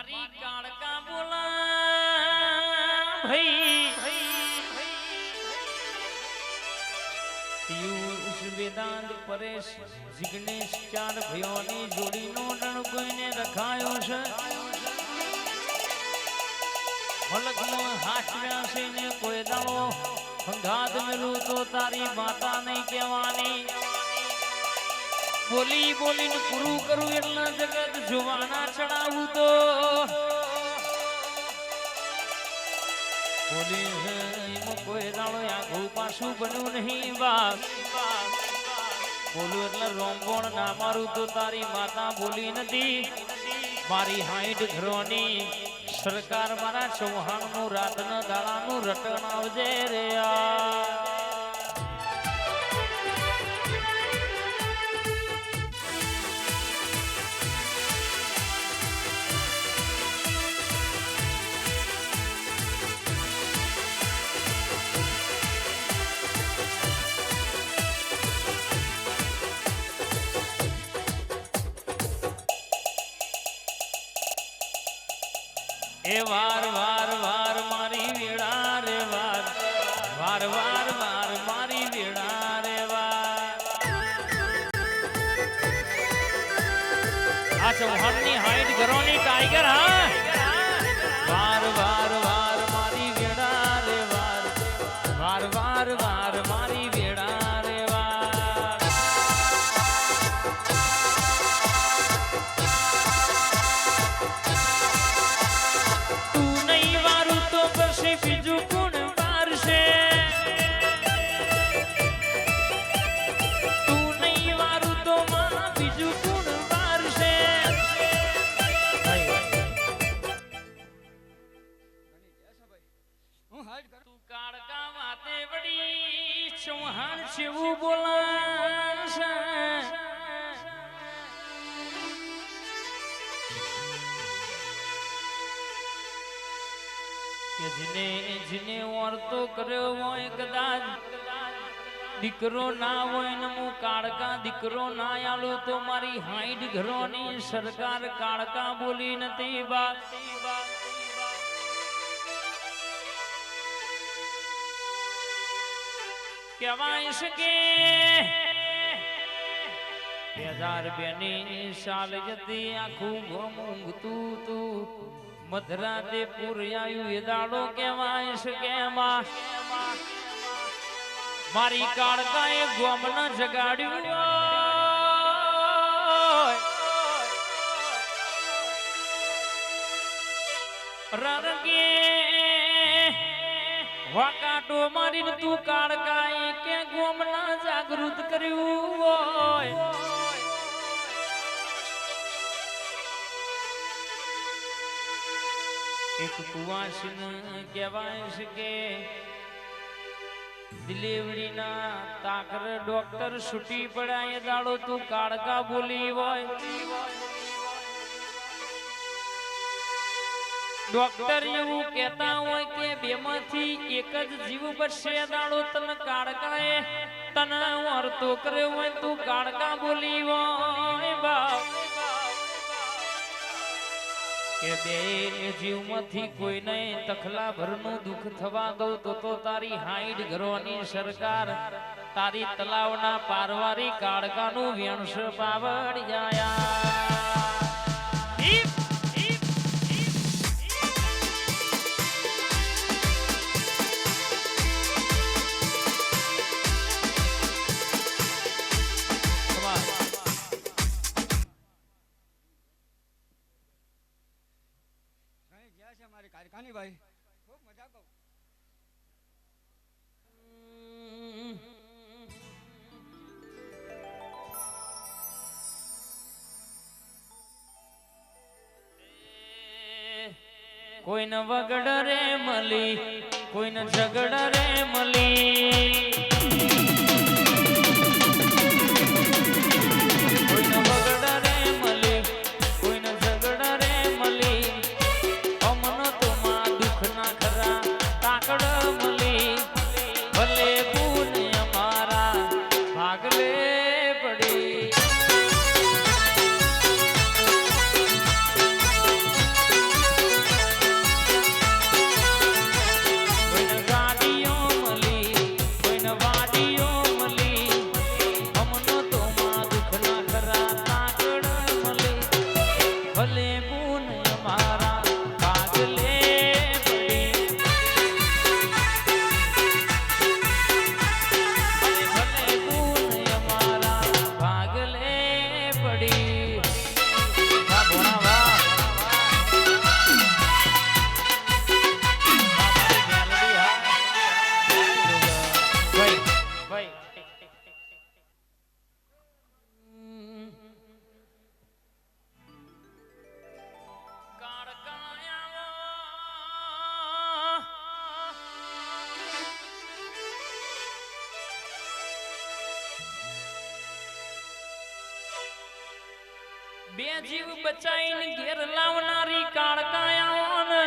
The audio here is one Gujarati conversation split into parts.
મારી કાળકા બોલા ભાઈ પિયુષ વેદાંત પરેશ જિગ્નેશ ચાર ભાઈઓની જોડીનો રણ કોઈને રખાયો છે મલકમાં હાચવ્યા છે ને કોઈ દાડો સંઘાત મેલું તો તારી માતા નહીં કહેવાની બોલી બોલીને પૂરું કરું એટલા જગત જોવાના ચડાવું તો બોલી એમાં કોઈ દાડો આખું પાછું બન્યું નહીં બાપ બોલું એટલે રોંગોણ ના મારું તો તારી માતા બોલી નથી મારી 60 ઘરોની સરકાર મારા ચૌહાણનું રાતના દાડાનું રટણ આવજે રે એ વાર વાર વાર મારી વેળા રે વાર વાર વાર વાર મારી વેળા રે વાર આ ચૌહાણની 60 ઘરોની ટાઈગર હા વાર વાર વાર મારી વેળા રે વાર વાર વાર વાર મારી વેળા રે વાર તું નહીં વારું તો પછી બીજું કોણ વારશે તું નહીં વારું તો માં બીજું કોણ વારશે તું કાળકા વાતે વળી ચૌહાણ જેવું બોલાશે કે જીને વર્તો કર્યો હોય કદાચ દીકરો ના હોય ને હું કાળકા દીકરો ના આલો તો મારી 60 ઘરોની સરકાર કાળકા બોલી નથી બા કહેવાય છે કે 2002 ની સાલ જતી આખું ગમ ઊંઘતું તું મધરાતે પૂર્યાયું એ દાડો કહેવાય છે કે મારી કાળકાએ ગોમના જગાડ્યું રરગે વાકાટો મારીને તું કાળકાએ કે ગોમના જાગૃત કર્યું હોય એક કુવાસીને કહેવાય છે કે ડિલિવરીના તાકર ડોક્ટર છૂટી પડાય દાડો તું કાળકા બોલી હોય ડોક્ટર એવું કહેતા હોય કે બેમાંથી એક જ જીવ બચશે દાડો તને કાળકાએ તને વર્તો કર્યો હોય તું કાળકા બોલી હોય બાપ કે બે જીવમાંથી કોઈને તખલા ભરનું દુઃખ થવા દઉં તો તારી 60 ઘરોની સરકાર તારી તલાવના પારવારી કાળકાનું વ્યંશ પાવડ જાયા કાની ભાઈ ખૂબ મજા કહું કોઈને વગડ રે મળી કોઈને ઝગડ રે મળી બે જીવ બચાઈને ઘેર લાવનારી કાળકાયાઓને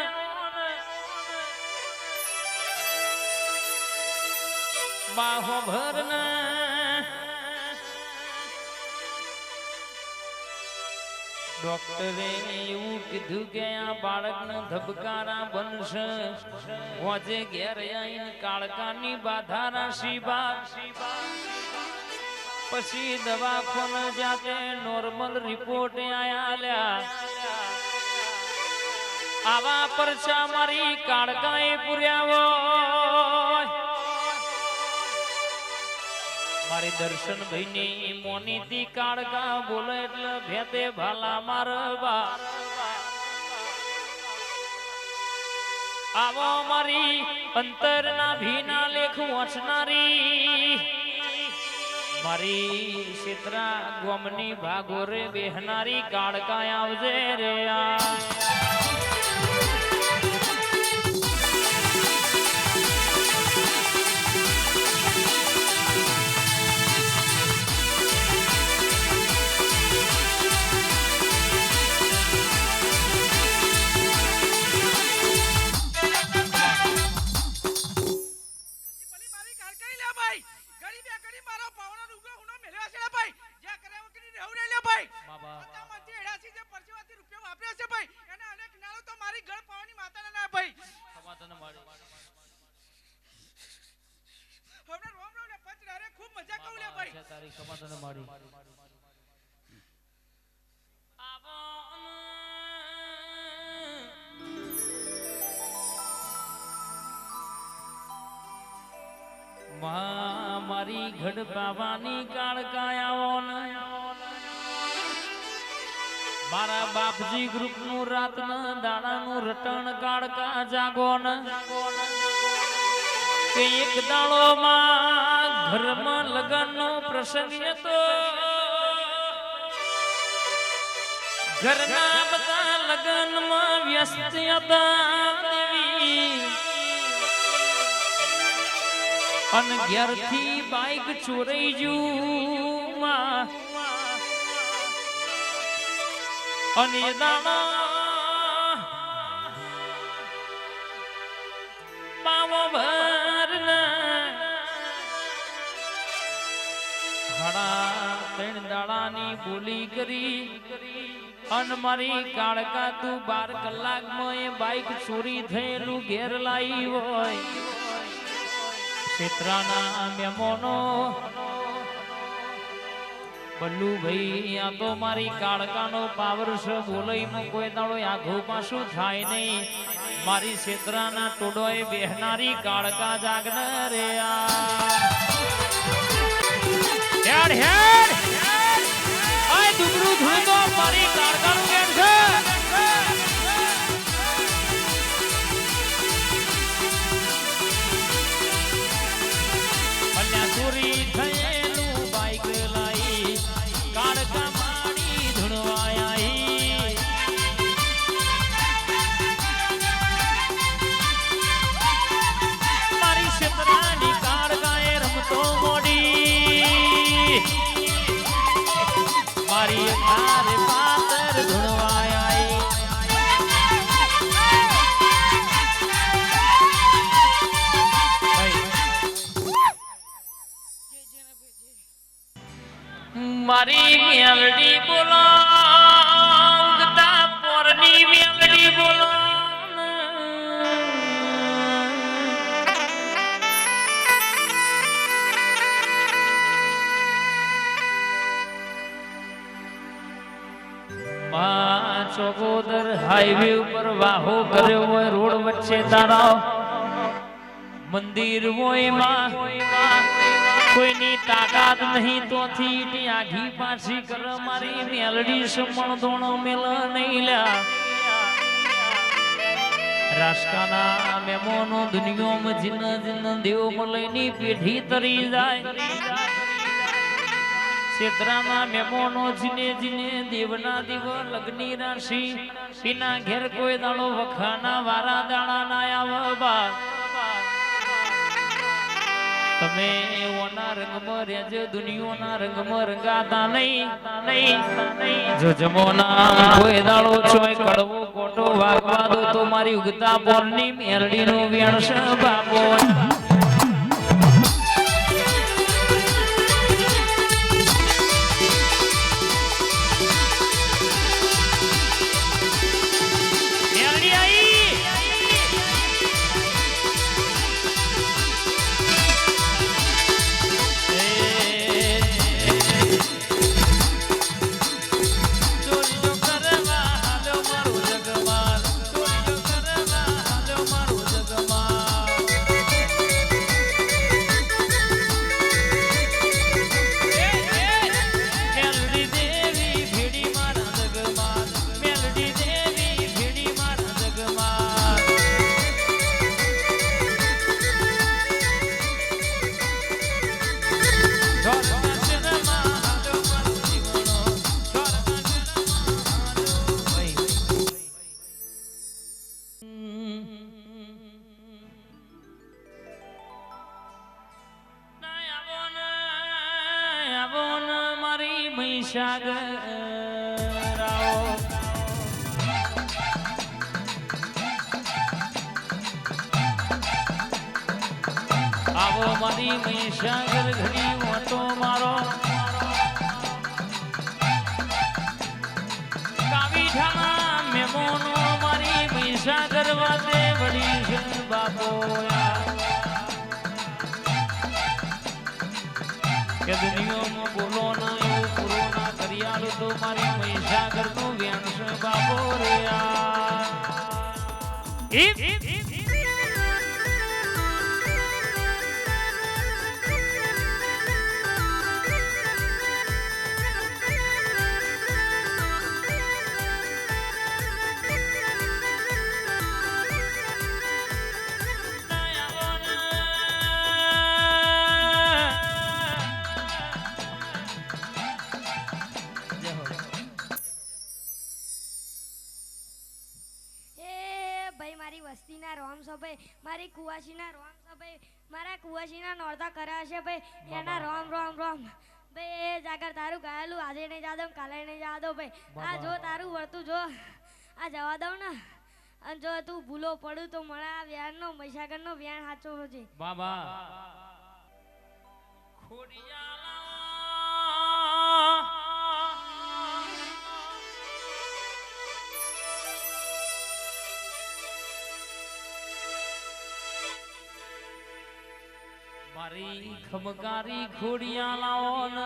બાહો ભરના ડોક્ટરે એવું કીધું કે આ બાળકને ધબકારા બનશે હોજે ઘેર આઈને કાળકાની બાધા રાશી બાદ પછી દવાખાને જાતે નોર્મલ રિપોર્ટ આયા આવા પરચા મારી કાળકાએ પુર્યાવો મારી દર્શન ભાઈની મોનીતી કાળકા બોલે એટલે ભેદે ભાલા મારવા આવો મારી અંતરના ભીના લેખ વાંચનારી મારી ક્ષેત્રા ગોમની ભાગોરે બેહનારી કાળકા આવજે રે મારી ઘડ બાવાની કાળકાયાઓ મારા બાપજી ગ્રુપ નું રાત દાડા નું રટણ કાળકા જાગો કે એક દાડો માં ઘરમાં લગન નો પ્રસંગ હતો ઘરના બધા લગન માં વ્યસ્ત હતા અન ઘેરથી બાઈક ચોરાઈ જુ અને દાણા પાવો ભરના હડા ત્રણ દાડાની બોલી કરી અન મારી કાળકા તું 12 કલાકમાં એ બાઈક ચોરી થયેલું ઘેર લાવી હોય ક્ષેત્રના મેમોનો બલ્લુ ભાઈ આ તો મારી કાળકાનો પાવર છે બોલઈમાં કોઈ દાડો આઘું પાછું થાય નહીં મારી ક્ષેત્રના ટોડોએ બેહનારી કાળકા જાગને રે હેડ હેડ આય દુબરું ધૂતો મારી કાળકાનું ગેટ છે ચોરી થયેલું બાઈક લાઈ કાળકા મારી ધૂણવાઈ મારી ક્ષેત્રાની કાળકાએ રમતો મોડી મારી હારે પાતર ધૂણવાઈ મારી મેલડી બોલો ગતા પોરની મેલડી બોલો ચોકોદર હાઈવે ઉપર વાહો કર્યો હોય રોડ વચ્ચે તારાવ મંદિર હોય માં કોઈની તાકાત નહીં તોથી આઘી પાછી કર મારી મેલડી સમણ દોણો મેલ નહીં લ્યા રાષ્ટ્રના મેમોનો દુનિયામાં જીન જીન દેવ મલયની પેઢી તરી જાય ક્ષેત્રના મેમોનો જીને જીને દેવના દેવ લગ્ની રાશિ એના ઘેર કોઈ દાડો વખાના વારા દાડા ના આવવા તમે ઓના રંગમાં રહેજો દુનિયાના રંગમાં રંગાતા નહીં જો જમોના કોઈ દાડો ચોય કડવો કોટો વાગવા દો તો મારી ઉગતા બોલની મેલડીનો વ્યણસ બાપો આવો મારી મહીસાગર ઘડી ઓટો મારો કાવી ઠાણા મેમોનો મારી મહીસાગર વાતે વળી છે બાપો કે દુનિયામાં બોલો ના એવું પૂરો ના કરી આલો તો મારી મહીસાગર નું વ્યાણ છે બાપો રે વસ્તીના રોમ છે ભાઈ મારી કુવાસીના રોમ છે ભાઈ મારા કુવાસીના નોરતા કર્યા છે ભાઈ એના રોમ રોમ રોમ ભાઈ એ જાગર તારું ગાયેલું આજે નહીં જા દઉં કાલે નહીં જા દઉં ભાઈ આ જો તારું વર્તું જો આ જવા દઉં ને અને જો તું ભૂલો પડું તો મને આ વ્યાણનો મહીસાગરનો વ્યાણ સાચો છે બાબા મારી ખમકારી ખોડિયાલાઓન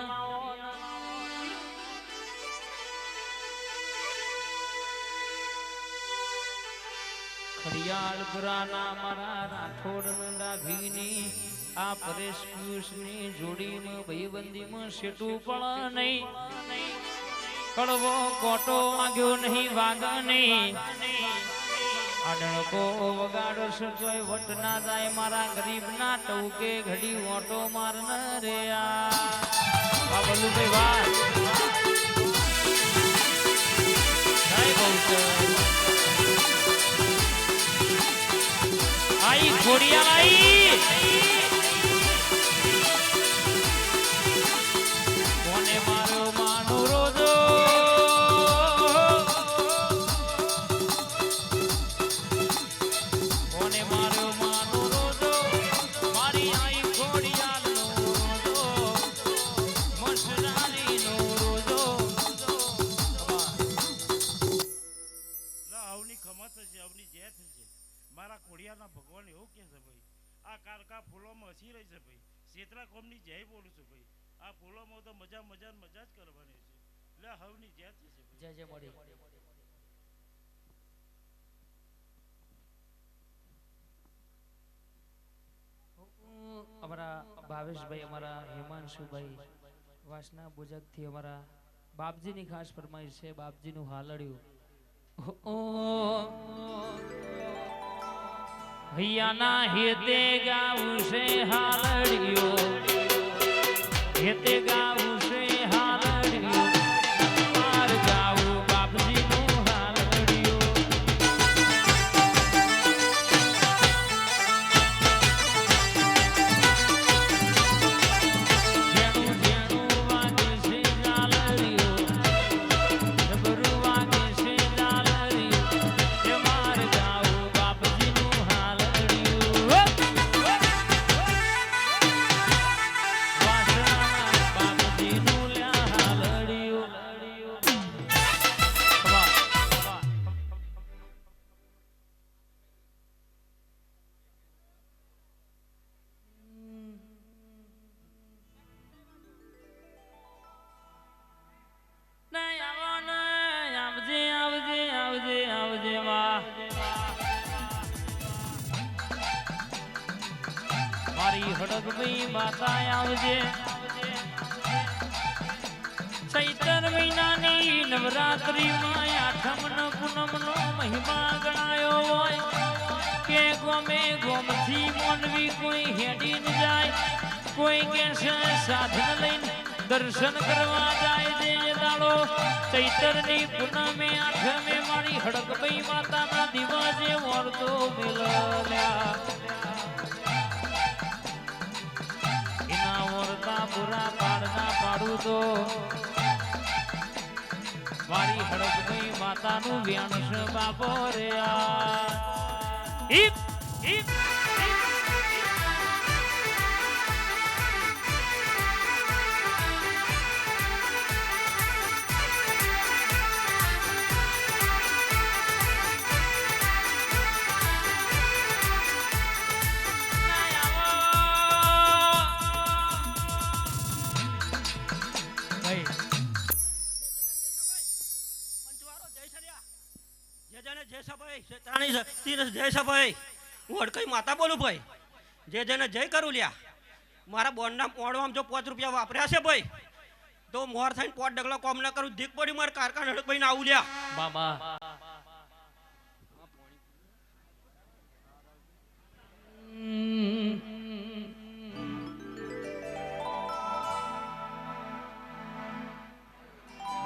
ખડિયાળ પુરાના મારા રાઠોડ ડાભીની આ પરેશ પિયુષની જોડીમાં ભાઈબંધીમાં શેટું પણ નહીં કડવો કોટો વાગ્યો નહીં વાગા નહીં અડણકો વગાડો સજોય વટ ના જાય મારા ગરીબ ના ટવકે ઘડી ઓટો મારન રે આ બલુભાઈ વાહ જય બહુ આઈ ખોડિયાલ આઈ કોને મારો માનો રોજો ભગવાન એવું કે છે ભાઈ આ કારકા ફૂલોમાં હસી રહી છે ભાઈ શેતરા કોમની જય બોલું છું ભાઈ આ ફૂલોમાં તો મજા મજા મજા જ કરવાની છે એટલે હવની જય છે જય જય મળી અમારા ભાવેશભાઈ અમારા હિમાંશુભાઈ વાસના બુજક થી અમારા બાપજીની ખાસ ફરમાઈશ છે બાપજીનું હાલડ્યું હૈયાના હેતે ગાવું છે હાલડિયો હેતે ગાવું છે હાલડિયો માર ગાવું બાપજીનું હાલડિયો મારી હડકભાઈ માતા આવજે ચૈતર મહિનાની નવરાત્રીમાં આઠમનો પૂનમનો મહિમા ગણાયો હોય કે ગોમે ગોમથી મોનવી કોઈ હેડી ન જાય કોઈ કે સાધન લઈને દર્શન કરવા જાય જે દાડો ચૈતરની પૂનમે આઠમે મારી હડકભાઈ માતાના દિવસે વર્તો મિલલ્યા એના વર્તા પૂરા પાડના પાડું તો મારી હડકભાઈ માતાનું વ્યાણસ બાપો રે ઈપ ઈપ હું હડકઈ માતા બોલું ભાઈ જે જેને જય કરું લ્યા મારા બોનના મોડવામાં જો 5 રૂપિયા વાપર્યા છે ભાઈ તો મોર થઈને 5 ડગલા કોમ ના કરું દીક પડી માર કારખાને હડકભાઈ ના આવું લ્યા બાબા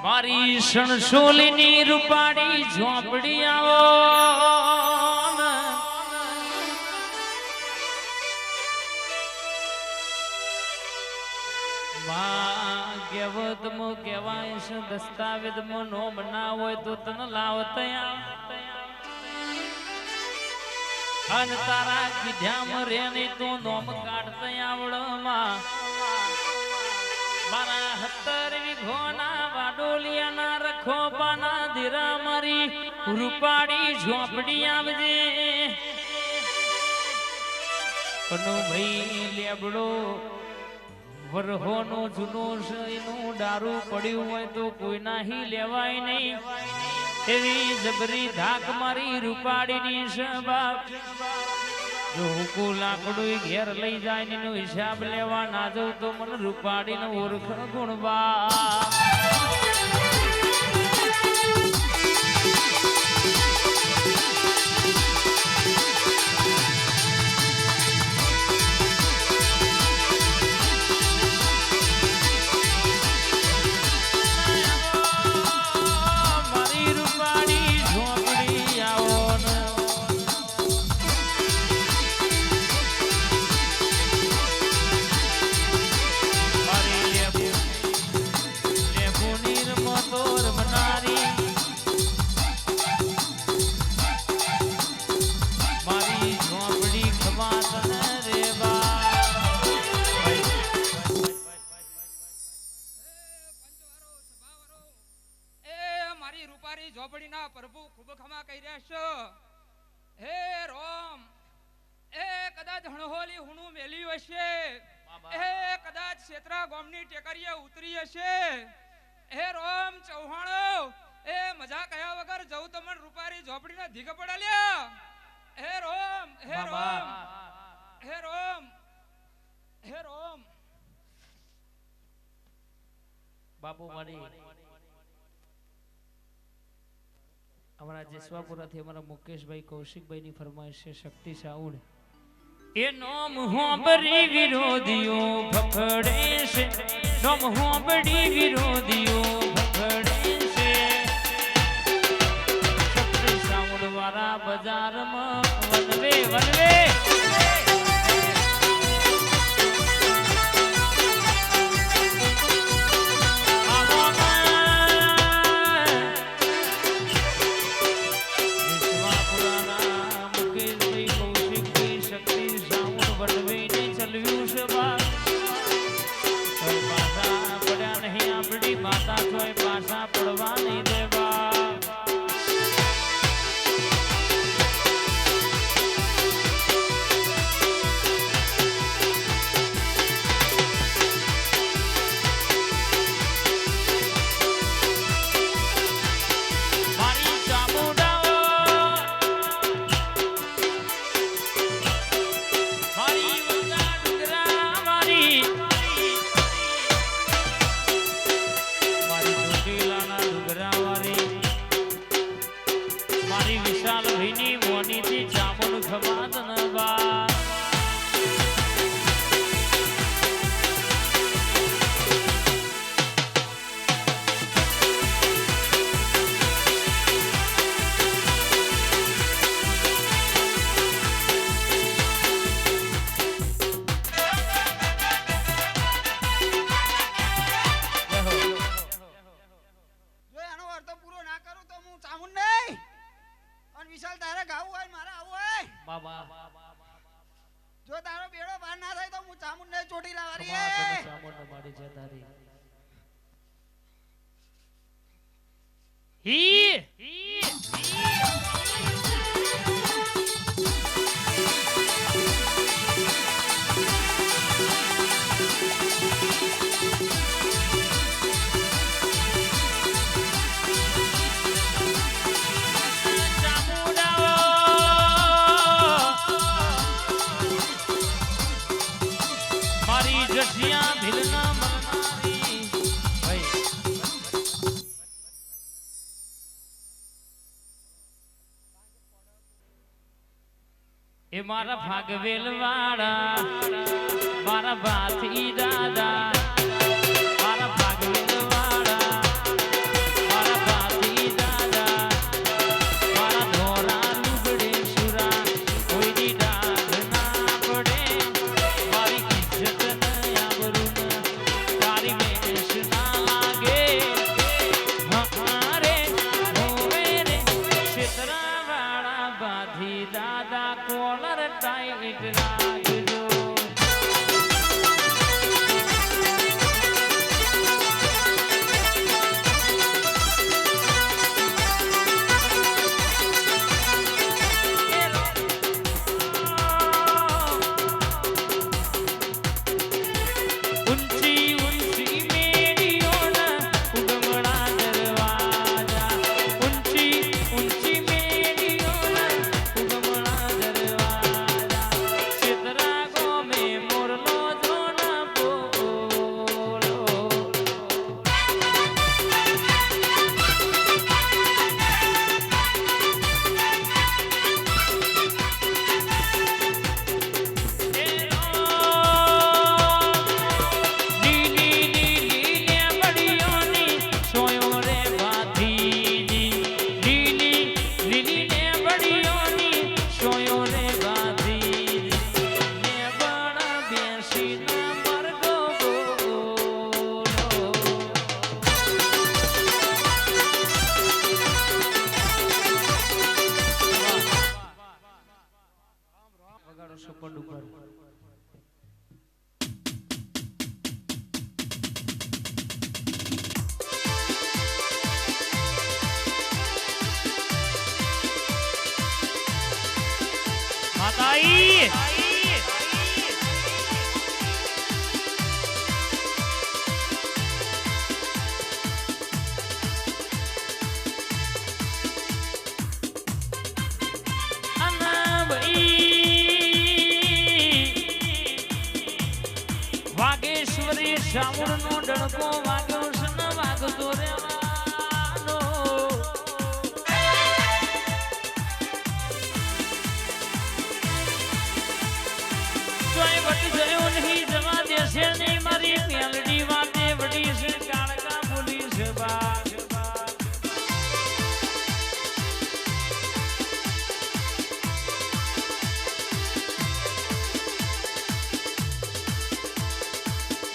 મારી સણસોલીની રૂપાડી ઝોપડી આવો ભાગ્યવતમો કહેવાય છે દસ્તાવેજમાં નોમ ના હોય તો તને લાવતા અને તારા કીધ્યામાં રે નહીં તો નોમ કાઢતા આવડમાં મારા 17 વીઘોના વાડોલિયાના રખોપાના ધીરા મારી રૂપાડી ઝોપડી આવજે કનો ભાઈ લેબડો વરહોનો જૂનો એનું દારૂ પડ્યું હોય તો કોઈ નાહી લેવાય નહીં એવી જબરી ધાક મારી રૂપાડીની સબાબ જો હુકુ લાકડું ઘેર લઈ જાય એનો હિસાબ લેવા ના જવું તો મને રૂપાડીનો ઓળખ ગુણવા ઝોપડીના પ્રભુ ખૂબ ખમા કહી રહ્યા છો હે રોમ એ કદાચ હણહોલી હુણું મેલ્યું હશે એ કદાચ ક્ષેત્રા ગામની ટેકરીએ ઉતરી હશે હે રોમ ચૌહાણો એ મજા કયા વગર જવું તમને રૂપારી ઝોપડીના ધીક પડાલ્યા હે રોમ હે રોમ હે રોમ હે રોમ બાપુ મારી અમારા જેસવાપુરાથી અમારા મુકેશભાઈ કૌશિકભાઈની ફરમાઈશ છે શક્તિ સાઉન્ડ એ નોમ હોંબરી વિરોધીઓ ભખડે છે નોમ હોંબરી વિરોધીઓ ભખડે છે શક્તિ સાઉન્ડ વાળા બજારમાં વનવે વનવે પડ્યા નહીં એ મારા ભાગવેલ વાળા મારા ભાથી દાદા મારા ભાગવેલ વાળા મારા ભાથી દાદા મારા ધોરા લુગડે સુરા કોઈની ડાઘ ના પડે મારી ઇજ્જત ન આબરૂ ન તારી મેશ ના લાગે હારે હોવે રે ક્ષેત્રા વાળા ભાથી દાદા કોલર ટાઈટ રાખજો ઊંચી ઊંચી મેડીઓના ઉગમણા દરવાજા ઊંચી ઊંચી મેડીઓના ઉગમણા દરવાજા ક્ષેત્રા ગોમે મોરલો જોના બોલો લીલી લીલી ને બડિયોની સોયો રે ભાથીજી લીલી લીલી ને બડિયોની સોયો રે ભાથીજી ને બણ બેસી ના મરગો બોલો વગાડો સુપર ડુપર માતાઈ વાગેશ્વરી શ્રાવણ નો ડણકો વાગ્યો છે ને વાગતો રેવાનો જોઈ વટી જયો નહીં જવા દેશે નહીં મારી મેલડી વાતે વડી છે કાળકા બોલી છે બા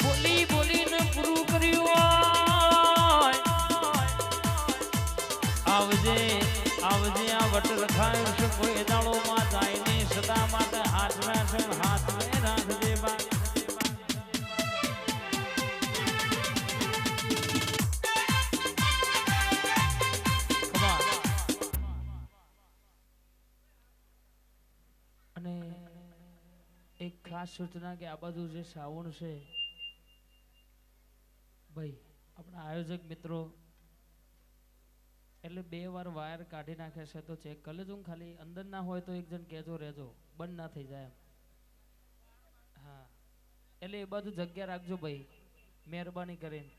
બોલી બોલીને પૂરું કર્યું હોય આવજે આવજે આ વટ રખાયો છે કોઈ દાડો માં જાય નહીં સદા માટે હાથમાં છે હાથમાં રાખજે બા અને એક ખાસ સૂચના કે આ બધું જે શ્રાવણ છે ભાઈ આપણા આયોજક મિત્રો એટલે 2 વાર વાયર કાઢી નાખે છે તો ચેક કરી લેજો ખાલી અંદર ના હોય તો એક જણ કહેજો રહેજો બંધ ના થઈ જાય એમ હા એટલે એ બધું જગ્યા રાખજો ભાઈ મહેરબાની કરીને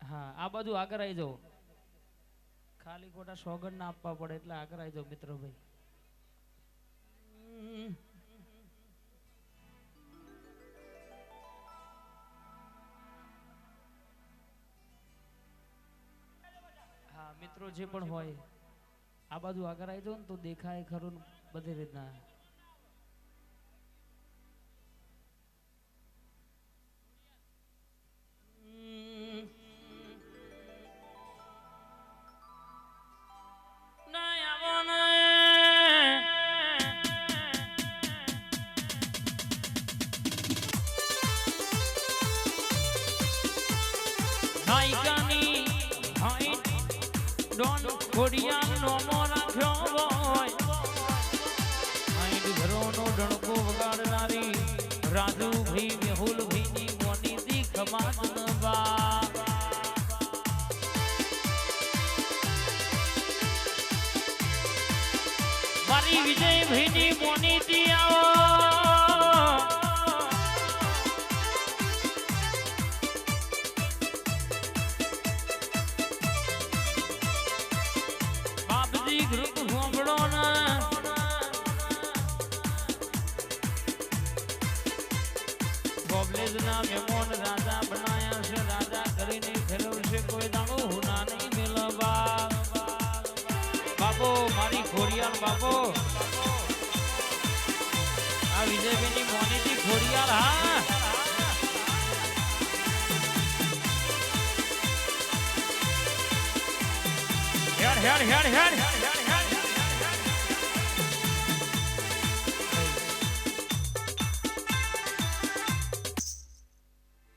હા આ બધું આગળ આવી જાઓ ખાલી ખોટા સોગંદ ના આપવા પડે એટલે આગળ આવી જાઓ મિત્રો ભાઈ હા મિત્રો જે પણ હોય આ બાજુ આગળ આવી જાઓ ને તો દેખાય ખરું ને બધી રીતના ના આવો ને નાયકાની હાઈ ડોન ખોડિયા નોમો રાખ્યો હોય આઈડ ઘરોનો ડણકો વગાડનારી રાજુભાઈ મેહુલભાઈની મોની દીખ માતનબા મારી વિજયભાઈની મોની દી આવો ગ્રુપ હોંભળો ના કોબલેજના મહેમાન રાજા બનાયા છે રાજા કરીને ફેરવશે કોઈ દાણો હુના નહીં મેલવા બાપો મારી ખોડિયાર બાપો આ વિજયભાઈની મોનીથી ખોડિયાર હા હેડ હેડ હેડ હેડ